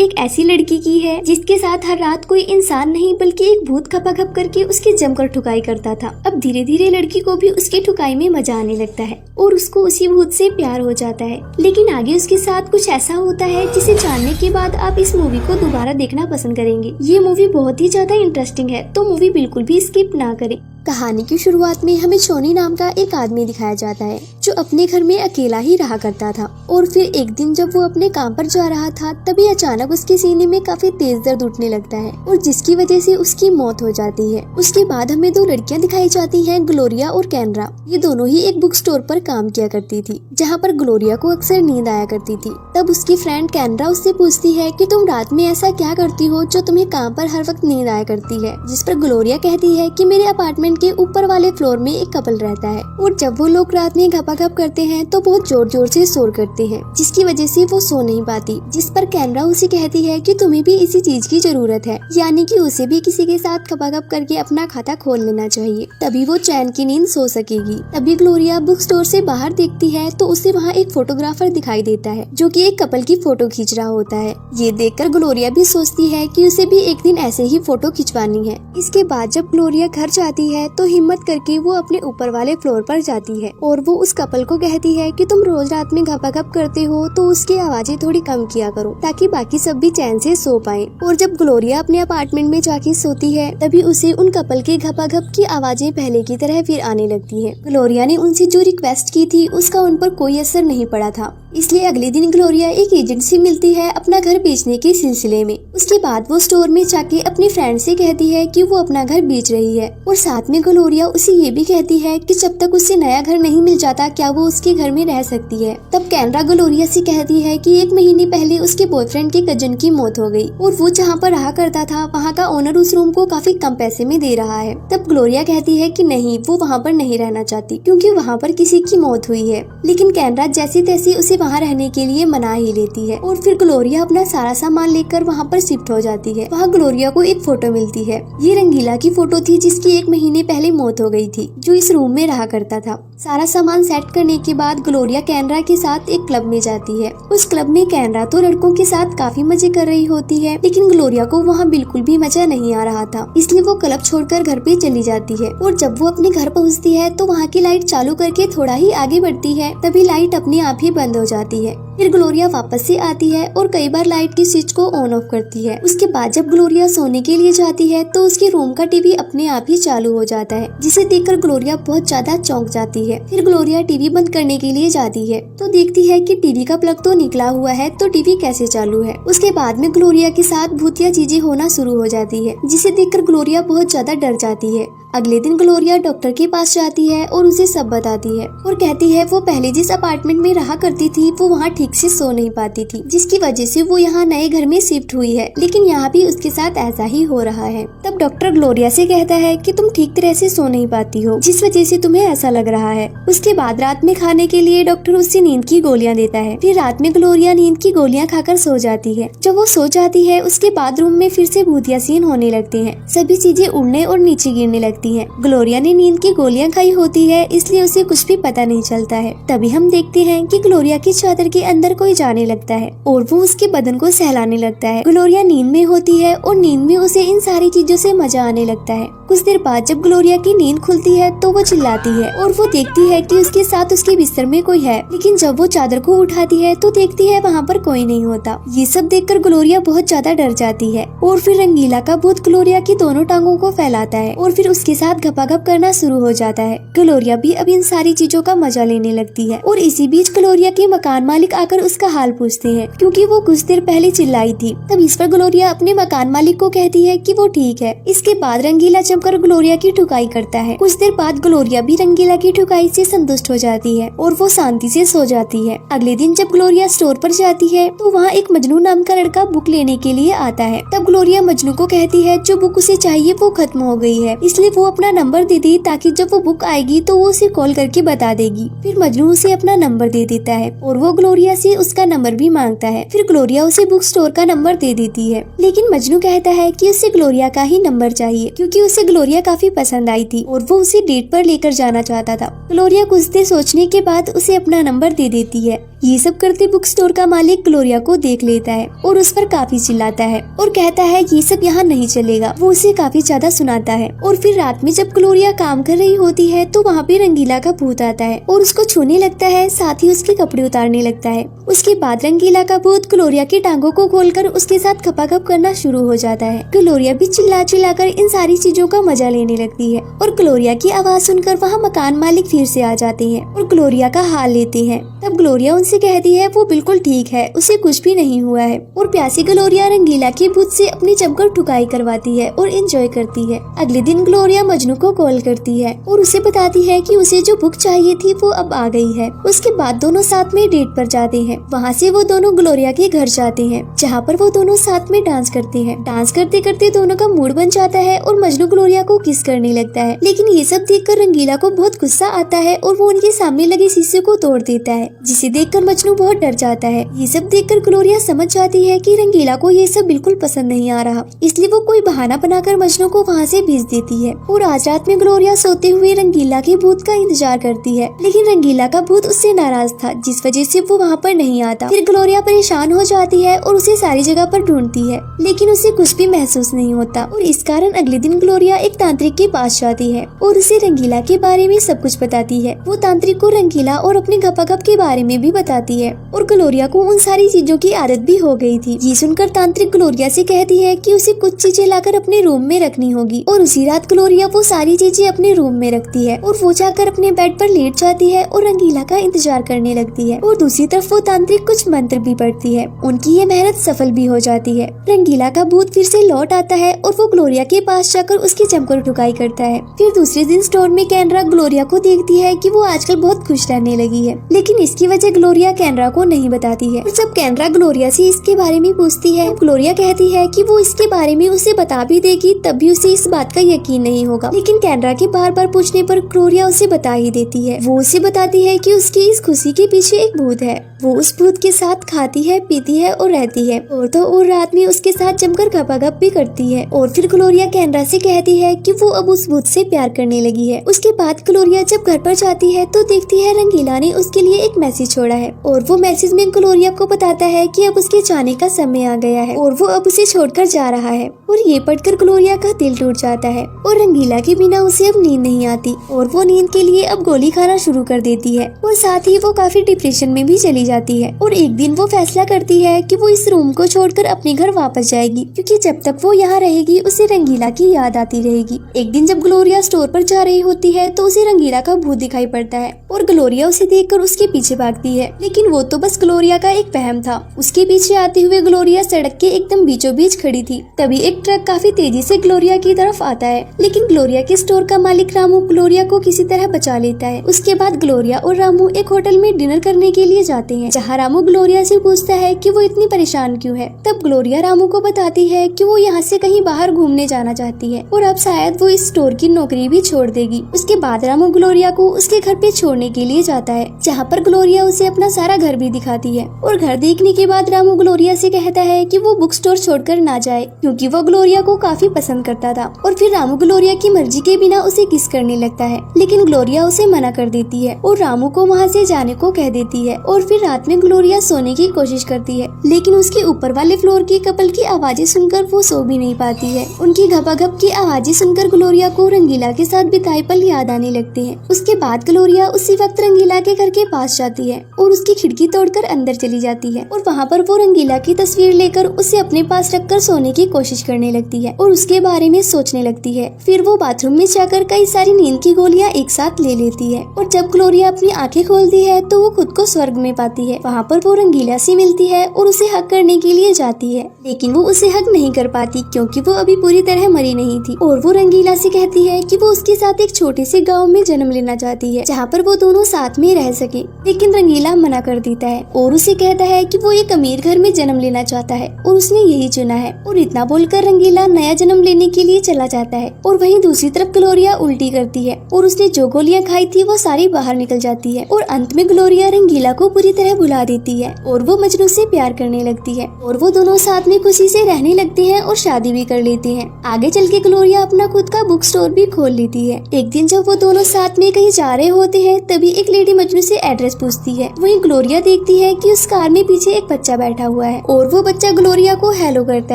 एक ऐसी लड़की की है जिसके साथ हर रात कोई इंसान नहीं बल्कि एक भूत खपाखप करके उसकी जमकर ठुकाई करता था। अब धीरे धीरे लड़की को भी उसकी ठुकाई में मजा आने लगता है और उसको उसी भूत से प्यार हो जाता है। लेकिन आगे उसके साथ कुछ ऐसा होता है जिसे जानने के बाद आप इस मूवी को दोबारा देखना पसंद करेंगे। ये मूवी बहुत ही ज्यादा इंटरेस्टिंग है, तो मूवी बिल्कुल भी स्किप ना करें। कहानी की शुरुआत में हमें शोनी नाम का एक आदमी दिखाया जाता है जो अपने घर में अकेला ही रहा करता था। और फिर एक दिन जब वो अपने काम पर जा रहा था तभी अचानक उसके सीने में काफी तेज दर्द उठने लगता है और जिसकी वजह से उसकी मौत हो जाती है। उसके बाद हमें दो लड़कियां दिखाई जाती हैं, ग्लोरिया और कैनरा। ये दोनों ही एक बुक स्टोर पर काम किया करती थी जहाँ पर ग्लोरिया को अक्सर नींद आया करती थी। तब उसकी फ्रेंड कैनरा उससे पूछती है कि तुम रात में ऐसा क्या करती हो जो तुम्हें काम पर हर वक्त नींद आया करती है। जिस पर ग्लोरिया कहती है कि मेरे अपार्टमेंट के ऊपर वाले फ्लोर में एक कपल रहता है और जब वो लोग रात में घपाघप करते हैं तो बहुत जोर जोर से शोर करते हैं जिसकी वजह से वो सो नहीं पाती। जिस पर कैनरा उसे कहती है कि तुम्हें भी इसी चीज की जरूरत है, यानी कि उसे भी किसी के साथ घपाघप करके अपना खाता खोल लेना चाहिए, तभी वो चैन की नींद सो सकेगी। तभी ग्लोरिया बुक स्टोर से बाहर देखती है तो उसे वहाँ एक फोटोग्राफर दिखाई देता है जो कि एक कपल की फोटो खींच रहा होता है। ये देखकर ग्लोरिया भी सोचती है कि उसे भी एक दिन ऐसे ही फोटो खिंचवानी है। इसके बाद जब ग्लोरिया घर जाती है तो हिम्मत करके वो अपने ऊपर वाले फ्लोर पर जाती है और वो उस कपल को कहती है कि तुम रोज रात में घपाघप करते हो तो उसकी आवाजें थोड़ी कम किया करो ताकि बाकी सब भी चैन से सो पाए। और जब ग्लोरिया अपने अपार्टमेंट में जाके सोती है तभी उसे उन कपल के घपाघप की आवाजें पहले की तरह फिर आने लगती है। ग्लोरिया ने उनसे जो रिक्वेस्ट की थी उसका उन पर कोई असर नहीं पड़ा था, इसलिए अगले दिन ग्लोरिया एक एजेंट से मिलती है अपना घर बेचने के सिलसिले में। उसके बाद वो स्टोर में जाके अपनी फ्रेंड से कहती है कि वो अपना घर बेच रही है और साथ में ग्लोरिया उसे ये भी कहती है कि जब तक उसे नया घर नहीं मिल जाता क्या वो उसके घर में रह सकती है। तब कैनरा ग्लोरिया से कहती है कि 1 महीने पहले उसके बॉयफ्रेंड के कजन की मौत हो गई और वो जहाँ पर रहा करता था वहाँ का ओनर उस रूम को काफी कम पैसे में दे रहा है। तब ग्लोरिया कहती है कि नहीं, वो वहाँ पर नहीं रहना चाहती क्योंकि वहाँ पर किसी की मौत हुई है। लेकिन कैनरा जैसी तैसी उसे वहाँ रहने के लिए मना ही लेती है और फिर ग्लोरिया अपना सारा सामान लेकर वहाँ पर शिफ्ट हो जाती है। वहाँ ग्लोरिया को एक फोटो मिलती है। ये रंगीला की फोटो थी जिसकी 1 महीने पहले मौत हो गई थी, जो इस रूम में रहा करता था। सारा सामान सेट करने के बाद ग्लोरिया कैनरा के साथ एक क्लब में जाती है। उस क्लब में कैनरा तो लड़कों के साथ काफी मजे कर रही होती है, लेकिन ग्लोरिया को वहाँ बिल्कुल भी मजा नहीं आ रहा था, इसलिए वो क्लब छोड़कर घर पे चली जाती है। और जब वो अपने घर पहुँचती है तो वहाँ की लाइट चालू करके थोड़ा ही आगे बढ़ती है, तभी लाइट अपने आप ही बंद हो जाती है। फिर ग्लोरिया वापस से आती है और कई बार लाइट की स्विच को ऑन ऑफ करती है। उसके बाद जब ग्लोरिया सोने के लिए जाती है तो उसके रूम का टीवी अपने आप ही चालू हो जाता है, जिसे देखकर ग्लोरिया बहुत ज्यादा चौंक जाती है। फिर ग्लोरिया टीवी बंद करने के लिए जाती है तो देखती है कि टीवी का प्लग तो निकला हुआ है, तो टीवी कैसे चालू है। उसके बाद में ग्लोरिया के साथ भूतिया चीजें होना शुरू हो जाती है, जिसे देखकर ग्लोरिया बहुत ज्यादा डर जाती है। अगले दिन ग्लोरिया डॉक्टर के पास जाती है और उसे सब बताती है और कहती है वो पहले जिस अपार्टमेंट में रहा करती थी वो वहाँ ठीक से सो नहीं पाती थी, जिसकी वजह से वो यहाँ नए घर में शिफ्ट हुई है, लेकिन यहाँ भी उसके साथ ऐसा ही हो रहा है। तब डॉक्टर ग्लोरिया से कहता है कि तुम ठीक तरह से सो नहीं पाती हो, जिस वजह से तुम्हें ऐसा लग रहा है। उसके बाद रात में खाने के लिए डॉक्टर उससे नींद की गोलियां देता है। फिर रात में ग्लोरिया नींद की गोलियां खाकर सो जाती है। जब वो सो जाती है उसके बाद रूम में फिर से भूतिया सीन होने लगते हैं, सभी चीजें उड़ने और नीचे गिरने लगती है। ग्लोरिया ने नींद की गोलियां खाई होती है, इसलिए उसे कुछ भी पता नहीं चलता है। तभी हम देखते हैं कि ग्लोरिया की चादर के अंदर कोई जाने लगता है और वो उसके बदन को सहलाने लगता है। ग्लोरिया नींद में होती है और नींद में उसे इन सारी चीजों से मजा आने लगता है। कुछ देर बाद जब ग्लोरिया की नींद खुलती है तो वो चिल्लाती है और वो देखती है कि उसके साथ उसके बिस्तर में कोई है, लेकिन जब वो चादर को उठाती है तो देखती है वहाँ पर कोई नहीं होता। ये सब देखकर ग्लोरिया बहुत ज्यादा डर जाती है और फिर रंगीला का भूत ग्लोरिया की दोनों टांगों को फैलाता है और फिर उसके साथ घपाघप करना शुरू हो जाता है। ग्लोरिया भी अब इन सारी चीजों का मजा लेने लगती है और इसी बीच ग्लोरिया के मकान मालिक आकर उसका हाल पूछते हैं, क्योंकि वो कुछ देर पहले चिल्लाई थी। तब इस पर ग्लोरिया अपने मकान मालिक को कहती है कि वो ठीक है। इसके बाद रंगीला जमकर ग्लोरिया की ठुकाई करता है। कुछ देर बाद ग्लोरिया भी रंगीला की ठुकाई से संतुष्ट हो जाती है और वो शांति से सो जाती है। अगले दिन जब ग्लोरिया स्टोर पर जाती है तो वहाँ एक मजनू नाम का लड़का बुक लेने के लिए आता है। तब ग्लोरिया मजनू को कहती है जो बुक उसे चाहिए वो खत्म हो गई है, इसलिए वो अपना नंबर दे दी ताकि जब वो बुक आएगी तो वो उसे कॉल करके बता देगी। फिर मजनू उसे अपना नंबर दे देता है और वो ग्लोरिया से उसका नंबर भी मांगता है। फिर ग्लोरिया उसे बुक स्टोर का नंबर दे देती है, लेकिन मजनू कहता है कि उसे ग्लोरिया का ही नंबर चाहिए क्योंकि उसे ग्लोरिया काफी पसंद आई थी और वो उसे डेट पर लेकर जाना चाहता था। ग्लोरिया कुछ देर सोचने के बाद उसे अपना नंबर दे देती है। ये सब करते बुक स्टोर का मालिक ग्लोरिया को देख लेता है और उस पर काफी चिल्लाता है और कहता है ये सब यहाँ नहीं चलेगा। वो उसे काफी ज्यादा सुनाता है। और फिर रात में जब ग्लोरिया काम कर रही होती है तो वहाँ पे रंगीला का भूत आता है और उसको छूने लगता है, साथ ही उसके कपड़े उतारने लगता है। उसके बाद रंगीला का भूत ग्लोरिया की टांगों को खोलकर उसके साथ खपाखप करना शुरू हो जाता है। ग्लोरिया भी चिल्ला चिल्लाकर इन सारी चीजों का मजा लेने लगती है और ग्लोरिया की आवाज सुनकर वहाँ मकान मालिक फिर से आ जाते हैं और ग्लोरिया का हाल लेते हैं। तब ग्लोरिया उनसे कहती है वो बिल्कुल ठीक है, उसे कुछ भी नहीं हुआ है। और प्यासी ग्लोरिया रंगीला के भूत से अपनी जमकर ठुकाई करवाती है और एंजॉय करती है। अगले दिन ग्लोरिया मजनू को कॉल करती है और उसे बताती है कि उसे जो बुक चाहिए थी वो अब आ गई है। उसके बाद दोनों साथ में डेट पर जाते हैं। वहाँ से वो दोनों ग्लोरिया के घर जाते हैं जहाँ पर वो दोनों साथ में डांस करते हैं। डांस करते करते दोनों का मूड बन जाता है और मजनू ग्लोरिया को किस करने लगता है, लेकिन ये सब देखकर रंगीला को बहुत गुस्सा आता है और वो उनके सामने लगे शीशे को तोड़ देता है, जिसे देखकर मजनू बहुत डर जाता है। ये सब देखकर ग्लोरिया समझ जाती है कि रंगीला को ये सब बिल्कुल पसंद नहीं आ रहा, इसलिए वो कोई बहाना बनाकर मजनू को वहाँ से भेज देती है। और आज रात में ग्लोरिया सोते हुए रंगीला के भूत का इंतजार करती है, लेकिन रंगीला का भूत उससे नाराज था जिस वजह से वो वहाँ पर नहीं आता। फिर ग्लोरिया परेशान हो जाती है और उसे सारी जगह पर ढूंढती है, लेकिन उसे कुछ भी महसूस नहीं होता। और इस कारण अगले दिन ग्लोरिया एक तांत्रिक के पास जाती है और उसे रंगीला के बारे में सब कुछ बताती है। वो तांत्रिक को रंगीला और अपने खपाखप के बारे में भी बताती है और ग्लोरिया को उन सारी चीजों की आदत भी हो गई थी। ये सुनकर तांत्रिक ग्लोरिया से कहती है कि उसे कुछ चीजें लाकर अपने रूम में रखनी होगी और उसी रात ग्लोरिया वो सारी चीजें अपने रूम में रखती है और वो जाकर अपने बेड पर लेट जाती है और रंगीला का इंतजार करने लगती है। और दूसरी तरफ वो तांत्रिक कुछ मंत्र भी पढ़ती है। उनकी ये मेहनत सफल भी हो जाती है। रंगीला का भूत फिर से लौट आता है और वो ग्लोरिया के पास जाकर उसकी जमकर ठुकाई करता है। फिर दूसरे दिन स्टोर में कैनरा ग्लोरिया को देखती है कि वो आजकल बहुत खुश रहने लगी है, लेकिन इसकी वजह ग्लोरिया कैनरा को नहीं बताती है। और जब कैनरा ग्लोरिया से इसके बारे में पूछती है, ग्लोरिया कहती है कि वो इसके बारे में उसे बता भी देगी तब भी उसे इस बात का यकीन नहीं होगा। लेकिन कैनरा के बार बार पूछने पर ग्लोरिया उसे बता ही देती है। वो उसे बताती है कि उसकी इस खुशी के पीछे एक भूत है। वो उस भूत के साथ खाती है, पीती है और रहती है और तो और रात में उसके साथ जमकर खपाखप भी करती है। और फिर ग्लोरिया कैनरा से कहती है कि वो अब उस भूत से प्यार करने लगी है। उसके बाद ग्लोरिया जब घर पर जाती है तो देखती है रंगीला ने उसके लिए एक मैसेज छोड़ा है और वो मैसेज में ग्लोरिया को बताता है कि अब उसके जाने का समय आ गया है और वो अब उसे छोड़कर जा रहा है। और ये पढ़कर ग्लोरिया का दिल टूट जाता है और रंगीला के बिना उसे अब नींद नहीं आती और वो नींद के लिए अब गोली खाना शुरू कर देती है और साथ ही वो काफी डिप्रेशन में भी चली जाती है। और एक दिन वो फैसला करती है कि वो इस रूम को छोड़कर अपने घर वापस जाएगी, क्योंकि जब तक वो यहाँ रहेगी उसे रंगीला की याद आती रहेगी। एक दिन जब ग्लोरिया स्टोर पर जा रही होती है तो उसे रंगीला का भूत दिखाई पड़ता है और ग्लोरिया उसे देखकर उसके पीछे भागती है, लेकिन वो तो बस ग्लोरिया का एक वहम था। उसके पीछे आते हुए ग्लोरिया सड़क के एकदम बीचों बीच खड़ी थी। तभी एक ट्रक काफी तेजी से ग्लोरिया की तरफ आता है, लेकिन ग्लोरिया के स्टोर का मालिक रामू ग्लोरिया को किसी तरह बचा लेता है। उसके बाद ग्लोरिया और रामू एक होटल में डिनर करने के लिए जाते हैं, जहाँ रामू ग्लोरिया से पूछता है कि वो इतनी परेशान क्यों है। तब ग्लोरिया रामू को बताती है कि वो यहाँ से कहीं बाहर घूमने जाना चाहती है और अब शायद वो इस स्टोर की नौकरी भी छोड़ देगी। उसके बाद रामू ग्लोरिया को उसके घर पे छोड़ने के लिए जाता है, जहाँ पर ग्लोरिया उसे अपना सारा घर भी दिखाती है। और घर देखने के बाद रामू ग्लोरिया से कहता है कि वो बुक स्टोर छोड़कर ना जाए, क्योंकि वो ग्लोरिया को काफी पसंद करता था। और फिर रामू ग्लोरिया की मर्जी के बिना उसे किस करने लगता है, लेकिन ग्लोरिया उसे मना कर देती है और रामू को वहाँ से जाने को कह देती है। और फिर रात में ग्लोरिया सोने की कोशिश करती है, लेकिन उसके ऊपर वाले फ्लोर की कपल की आवाजें सुनकर वो सो भी नहीं पाती है। उनकी घपाघप की आवाजें सुनकर ग्लोरिया को रंगीला के साथ बिताए पल याद आने लगते हैं। उसके बाद ग्लोरिया उसी वक्त रंगीला के घर के पास जाती है और उसकी खिड़की तोड़कर अंदर चली जाती है और वहाँ पर वो रंगीला की तस्वीर लेकर उसे अपने पास रखकर सोने की कोशिश करने लगती है और उसके बारे में सोचने लगती है। फिर वो बाथरूम में जाकर कई सारी नींद की गोलियां एक साथ ले लेती है और जब ग्लोरिया अपनी आंखें खोलती है तो वो खुद को स्वर्ग में पाती जाती है। वहाँ पर वो रंगीला से मिलती है और उसे हक करने के लिए जाती है, लेकिन वो उसे हक नहीं कर पाती क्योंकि वो अभी पूरी तरह मरी नहीं थी। और वो रंगीला से कहती है कि वो उसके साथ एक छोटे से गाँव में जन्म लेना चाहती है जहाँ पर वो दोनों साथ में रह सके, लेकिन रंगीला मना कर देता है और उसे कहता है कि वो एक अमीर घर में जन्म लेना चाहता है और उसने यही चुना है। और इतना बोलकर रंगीला नया जन्म लेने के लिए चला जाता है। और वहीं दूसरी तरफ ग्लोरिया उल्टी करती है और उसने जो गोलियां खाई थी वो सारी बाहर निकल जाती है और अंत में ग्लोरिया रंगीला को पूरी तरह भुला देती है और वो मजनू से प्यार करने लगती है और वो दोनों साथ में खुशी से रहने लगते हैं और शादी भी कर लेते हैं। आगे चल के ग्लोरिया अपना खुद का बुक स्टोर भी खोल लेती है। एक दिन जब वो दोनों साथ में कहीं जा रहे होते हैं तभी एक लेडी मजनू से एड्रेस पूछती है। वहीं ग्लोरिया देखती है कि उस कार में पीछे एक बच्चा बैठा हुआ है और वो बच्चा ग्लोरिया को हेलो करता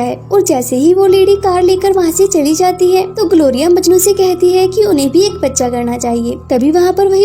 है। और जैसे ही वो लेडी कार लेकर वहाँ से चली जाती है तो ग्लोरिया मजनू से कहती है कि उन्हें भी एक बच्चा करना चाहिए। तभी वहाँ पर वही